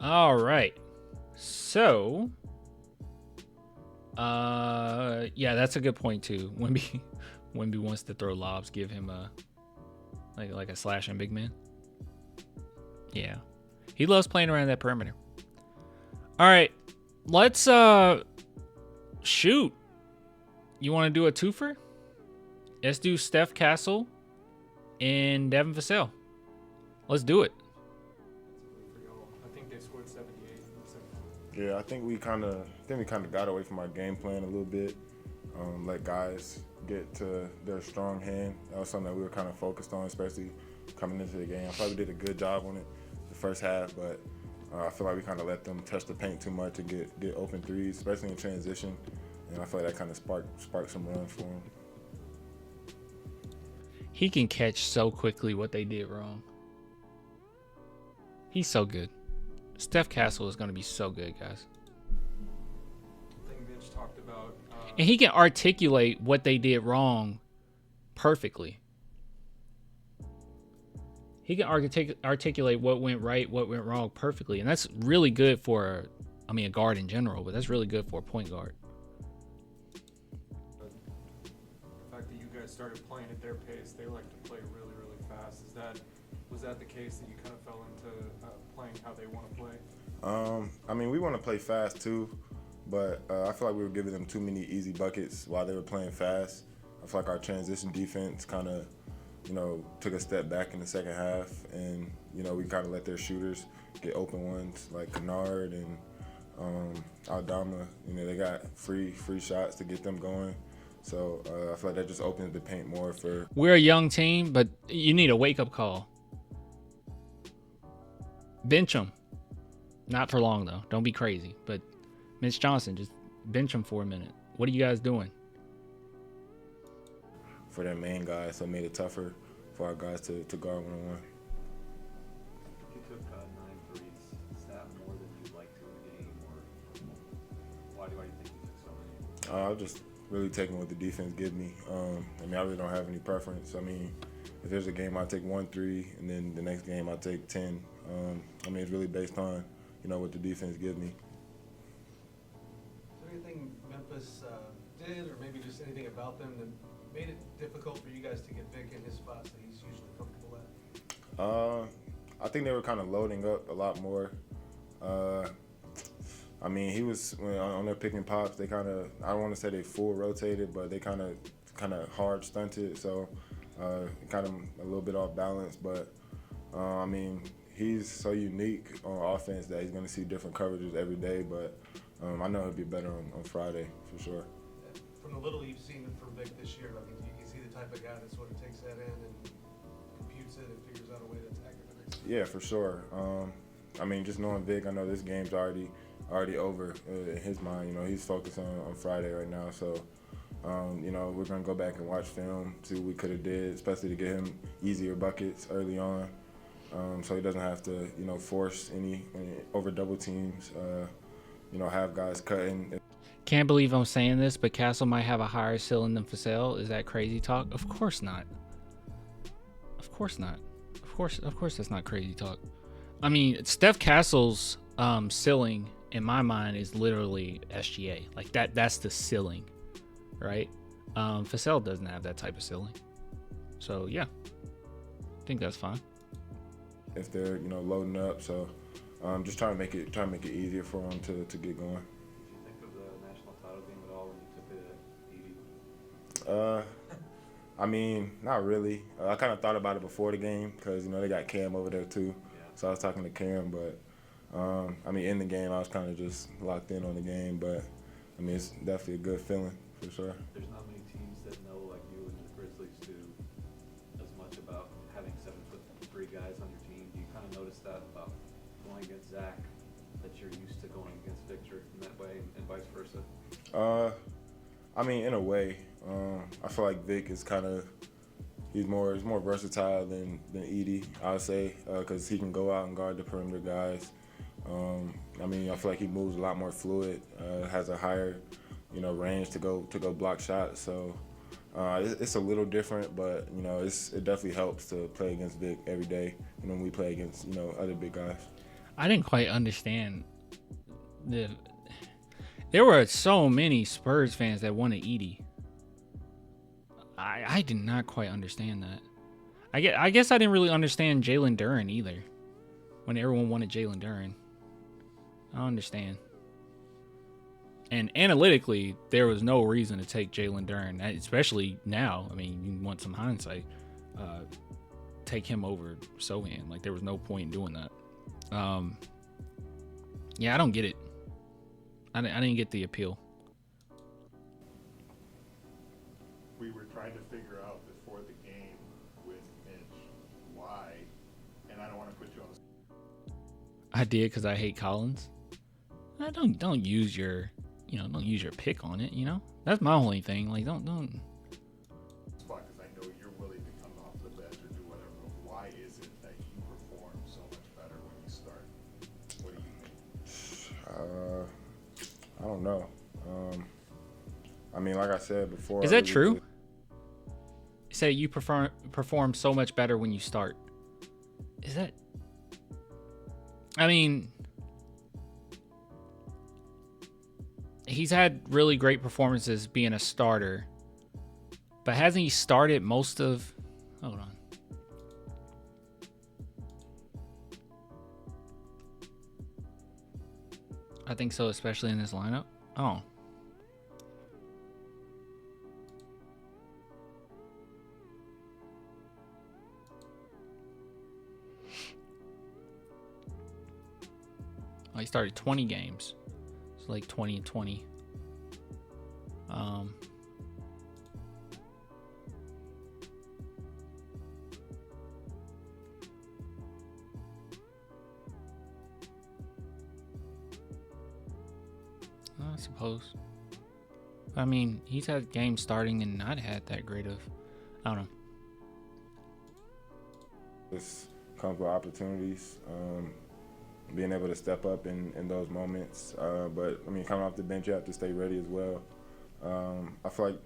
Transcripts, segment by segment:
All right. So, yeah, that's a good point too. Wemby wants to throw lobs, give him a like a slash and big man. Yeah, he loves playing around that perimeter. All right, let's shoot. You want to do a twofer? Let's do Steph Castle and Devin Vassell. Let's do it. I think they scored 78 in the second half. Yeah, I think we kind of got away from our game plan a little bit. Let guys get to their strong hand. That was something that we were kind of focused on, especially coming into the game. I thought we did a good job on it the first half, but I feel like we kind of let them touch the paint too much and get open threes, especially in transition. And I feel like that kind of sparked some runs for him. He can catch so quickly what they did wrong. He's so good. Steph Castle is going to be so good, guys. I think Mitch talked about. And he can articulate what they did wrong perfectly. He can articulate what went right, what went wrong perfectly. And that's really good for, a guard in general, but that's really good for a point guard. The fact that you guys started playing at their pace, they like to play really, really fast. Was that the case that you kind of fell into playing how they want to play? We want to play fast too, but I feel like we were giving them too many easy buckets while they were playing fast. I feel like our transition defense kind of, took a step back in the second half, and we kind of let their shooters get open ones like Kennard and Aldama. They got free shots to get them going. So I feel like that just opens the paint more for. We're a young team, but you need a wake-up call. Bench him. Not for long, though. Don't be crazy. But Mitch Johnson, just bench him for a minute. What are you guys doing? For their main guys, so it made it tougher for our guys to guard one-on-one. You took 9 threes. Is that more than you'd like to in a game, or why do you think you took so many? I was just really taking what the defense gives me. I really don't have any preference. If there's a game, I take 1 3, and then the next game I take 10. It's really based on, what the defense gives me. Is there anything Memphis did, or maybe just anything about them that made it difficult for you guys to get Vic in his spots that he's usually comfortable at? I think they were kind of loading up a lot more. He was on their pick and pops. They kind of, I don't want to say they full rotated, but they kind of hard stunted. So kind of a little bit off balance. But he's so unique on offense that he's going to see different coverages every day. But I know he'll be better on Friday for sure. From the little you've seen from Vic this year, is he the type of guy that sort of takes that in and computes it and figures out a way to attack it the next time? Yeah, for sure. Just knowing Vic, I know this game's already over in his mind. He's focused on Friday right now. So, we're going to go back and watch film, see what we could have did, especially to get him easier buckets early on, so he doesn't have to, force any over double teams, have guys cutting. Can't believe I'm saying this, but Castle might have a higher ceiling than Vassell. Is that crazy talk? Of course not. Of course not. Of course that's not crazy talk. Steph Castle's ceiling in my mind is literally SGA. Like that's the ceiling, right? Vassell doesn't have that type of ceiling. So yeah, I think that's fine. If they're loading up, so just trying to make it easier for them to get going. Not really. I kind of thought about it before the game because, they got Cam over there too. Yeah. So I was talking to Cam, but, in the game, I was kind of just locked in on the game. But, it's definitely a good feeling for sure. There's not many teams that know like you and the Grizzlies do as much about having 7'3" guys on your team. Do you kind of notice that about going against Zach, that you're used to going against Victor in that way and vice versa? In a way, I feel like Vic is he's more versatile than Edie, I would say, because he can go out and guard the perimeter guys. I feel like he moves a lot more fluid, has a higher, range to go block shots. So it's a little different, but it definitely helps to play against Vic every day. When we play against other big guys. I didn't quite understand the. There were so many Spurs fans that wanted Edie. I did not quite understand that. I guess I didn't really understand Jalen Duren either. When everyone wanted Jalen Duren, I don't understand. And analytically, there was no reason to take Jalen Duren, especially now. I mean, you want some hindsight. Take him over Sohan. Like, there was no point in doing that. Yeah, I don't get it. I didn't get the appeal. We were trying to figure out before the game with Mitch why, and I don't want to put you on the. I did because I hate Collins. I don't use your pick on it. You know, that's my only thing. Like, don't. Spot because I know you're willing to come off the bench or do whatever. But why is it that you perform so much better when you start? What do you think? I don't know. I mean, like I said before. Is that true? You say you perform so much better when you start. Is that? I mean, he's had really great performances being a starter, but hasn't he started most of? Hold on. I think so, especially in this lineup. Oh. He started 20 games. It's like 20 and 20. I suppose. I mean, he's had games starting and not had that great of. I don't know. This comes with opportunities. Being able to step up in those moments. But, I mean, coming off the bench, you have to stay ready as well. I feel like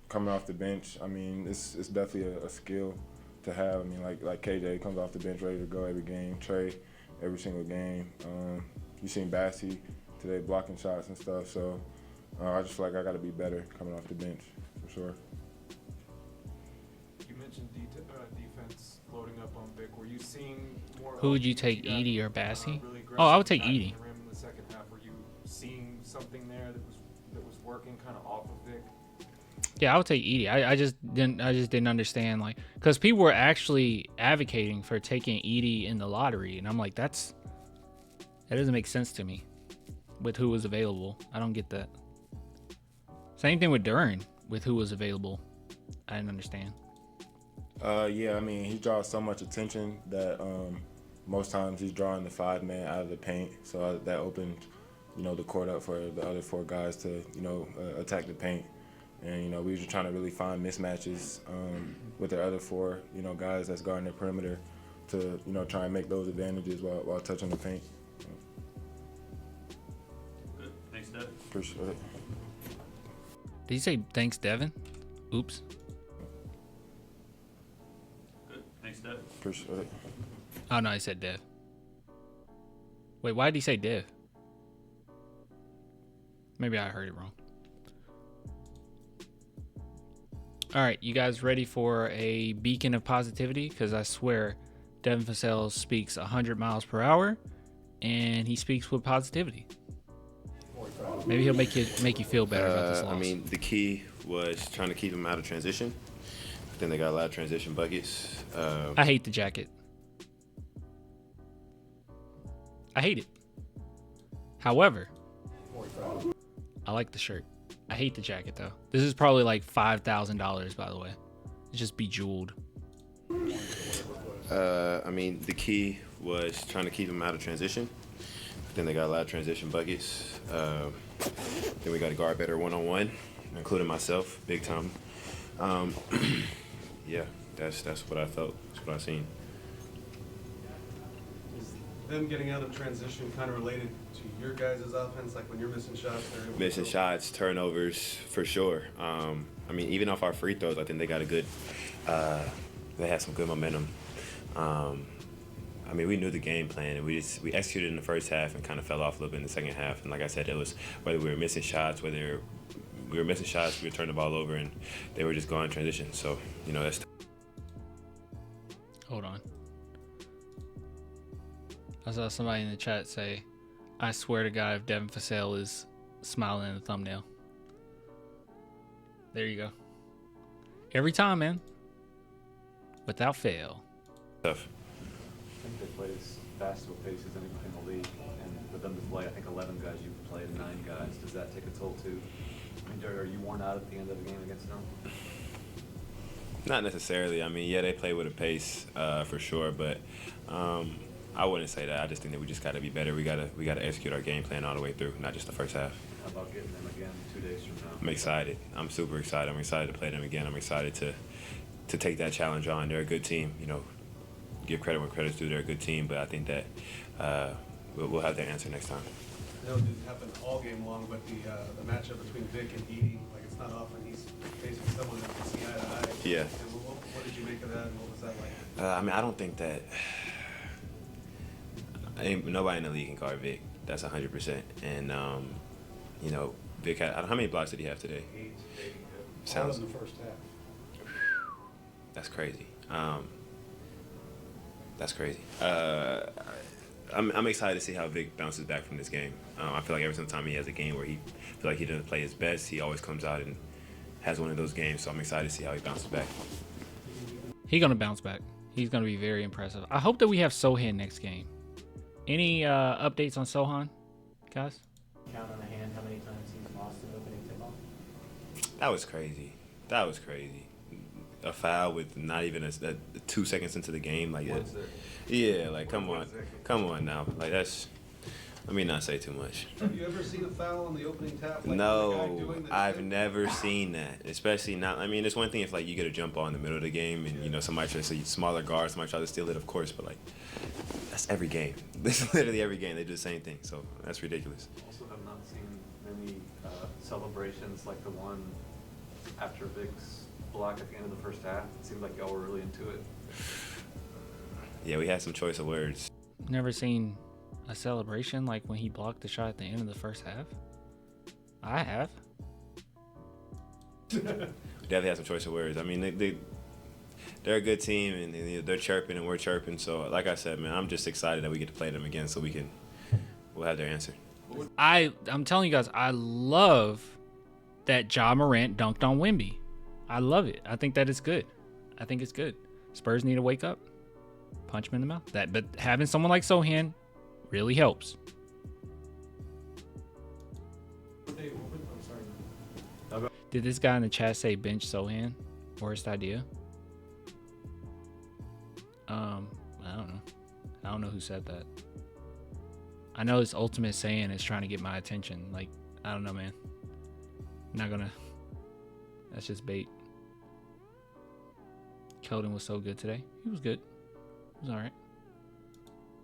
coming off the bench, I mean, it's definitely a skill to have. I mean, like KJ comes off the bench ready to go every game. Trey, every single game. You seen Bassey today blocking shots and stuff. So I just feel like I got to be better coming off the bench for sure. You mentioned defense loading up on Vic. Were you seeing more? Who would you take, Edie or Bassey? Really Oh, I would take attacking Edie. the rim in the second half. Were you seeing something there that was working kind of off of Vic? Yeah, I would take Edie. I just didn't understand, like, because people were actually advocating for taking Edie in the lottery, and I'm like, that doesn't make sense to me with who was available. I don't get that. Same thing with Duren with who was available. I didn't understand. Yeah, I mean, he draws so much attention that most times he's drawing the 5-man out of the paint. So that opened, the court up for the other 4 guys to, attack the paint. And, we were just trying to really find mismatches with the other 4, guys that's guarding the perimeter to, try and make those advantages while touching the paint. Good. Thanks, Steph. Appreciate it. Did you say thanks, Devin? Oops. Good. Thanks, Steph. Appreciate it. Oh, no, I said Dev. Wait, why did he say Dev? Maybe I heard it wrong. All right, you guys ready for a beacon of positivity? Because I swear, Devin Vassell speaks 100 miles per hour, and he speaks with positivity. Maybe he'll make you feel better about this loss. I mean, the key was trying to keep them out of transition. I think they got a lot of transition buckets. I hate the jacket. I hate it. However, I like the shirt. I hate the jacket, though. This is probably like $5,000, by the way. It's just bejeweled. I mean, the key was trying to keep them out of transition. I think they got a lot of transition buckets. Then we got to guard better one-on-one, including myself, big time. Yeah, that's what I felt. That's what I seen. Is them getting out of transition kind of related to your guys' offense? Like when you're missing shots, they're able to Missing go? shots, turnovers, for sure. I mean, even off our free throws, I think they got a good. They had some good momentum. I I mean, we knew the game plan, and we executed in the first half and kind of fell off a little bit in the second half. And like I said, it was whether we were missing shots, we were turning the ball over, and they were just going in transition. So, that's. Hold on. I saw somebody in the chat say, I swear to God, if Devin Vassell is smiling in the thumbnail. There you go. Every time, man. Without fail. Tough. I think they play as fast of a pace as anybody in the league, and for them to play, I think 11 guys, you've played 9 guys. Does that take a toll too? I mean, are you worn out at the end of the game against them? Not necessarily. I mean, yeah, they play with a pace for sure, but I wouldn't say that. I just think that we just got to be better. We gotta execute our game plan all the way through, not just the first half. How about getting them again 2 days from now? I'm excited. I'm super excited. I'm excited to play them again. I'm excited to take that challenge on. They're a good team. Give credit when credit's due. They're a good team, but I think that we'll have their answer next time. I know it didn't happen all game long, but the matchup between Vic and Edie, like it's not often he's facing someone that can see eye to eye. Yeah. And what did you make of that, and what was that like? I mean, I don't think that nobody in the league can guard Vic. That's 100%. And Vic had how many blocks did he have today? 8. Sounds All in the first half. That's crazy. That's crazy. I'm excited to see how Vic bounces back from this game. I feel like every single time he has a game where he feel like he doesn't play his best, he always comes out and has one of those games. So I'm excited to see how he bounces back. He's going to bounce back. He's going to be very impressive. I hope that we have Sohan next game. Any updates on Sohan, guys? Count on the hand how many times he's lost an opening tip-off. That was crazy. A foul with not even a 2 seconds into the game, like that. Yeah, like come on now, like that's. Let me not say too much. Have you ever seen a foul on the opening tap? Like No, I've never seen that. Especially not. I mean, it's one thing if like you get a jump ball in the middle of the game and somebody tries to smaller guard, somebody tries to steal it, of course. But like, that's every game. This is literally every game. They do the same thing. So that's ridiculous. Also, have not seen many celebrations like the one after Vic's block at the end of the first half. It seemed like y'all were really into it. Yeah, we had some choice of words. Never seen a celebration like when he blocked the shot at the end of the first half. I have. Definitely had some choice of words. I mean, they're a good team, and they're chirping and we're chirping. So, like I said, man, I'm just excited that we get to play them again, so we'll have their answer. I'm telling you guys, I love that Ja Morant dunked on Wemby. I love it. I think that is good. I think it's good. Spurs need to wake up. Punch him in the mouth. But having someone like Sohan really helps. Did this guy in the chat say bench Sohan? Worst idea? I don't know. I don't know who said that. I know this ultimate saying is trying to get my attention. Like, I don't know, man. I'm not gonna. That's just bait. Keldon was so good today. He was good. He was all right.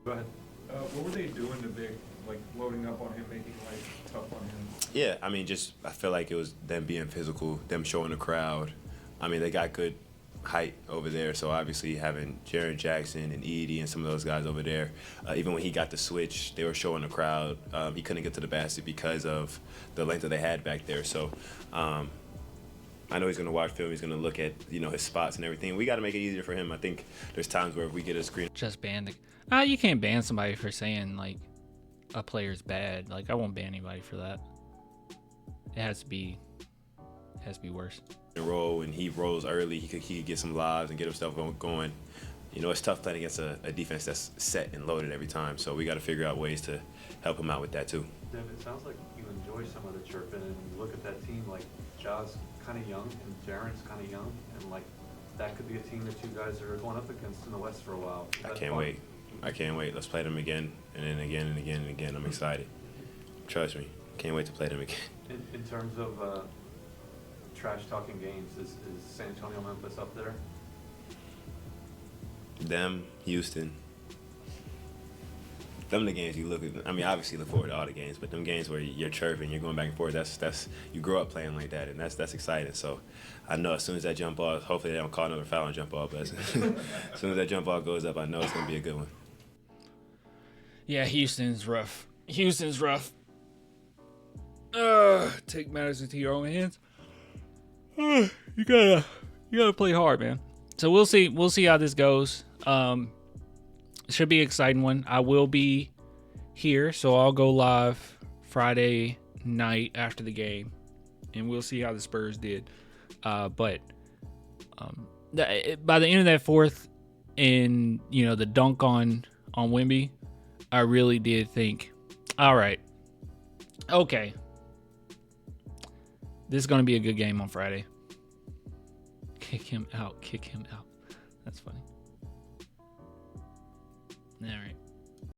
Go ahead. What were they doing to Vic, like loading up on him, making life tough on him? Yeah, I mean, I feel like it was them being physical, them showing the crowd. I mean, they got good height over there, so obviously having Jaren Jackson and Edie and some of those guys over there, even when he got the switch, they were showing the crowd. He couldn't get to the basket because of the length that they had back there. So I know he's going to watch film. He's going to look at his spots and everything. We got to make it easier for him. I think there's times where if we get a screen. Just ban you can't ban somebody for saying like a player's bad. Like, I won't ban anybody for that. It has to be worse. Roll and he rolls early, he could get some lives and get himself going. It's tough playing against a defense that's set and loaded every time. So we got to figure out ways to help him out with that too. Devin, it sounds like you enjoy some of the chirping, and you look at that team like Ja's kind of young and Jaren's kind of young, and like that could be a team that you guys are going up against in the West for a while. I can't wait. Let's play them again and then again and again and again. I'm excited. Trust me. Can't wait to play them again. In terms of trash talking games, is San Antonio, Memphis up there? Them, Houston. Them the games you look at. I mean, obviously look forward to all the games, but them games where you're chirping, you're going back and forth. That's you grow up playing like that, and that's exciting. So I know as soon as that jump ball, hopefully they don't call another foul on jump ball, but as soon as that jump ball goes up, I know it's gonna be a good one. Yeah, Houston's rough. Houston's rough. Take matters into your own hands. You gotta play hard, man. So we'll see. We'll see how this goes. Should be an exciting one. I will be here, so I'll go live Friday night after the game, and we'll see how the Spurs did. But by the end of that fourth, and the dunk on Wemby, I really did think, all right, okay, this is gonna be a good game on Friday. Kick him out. That's funny. All right.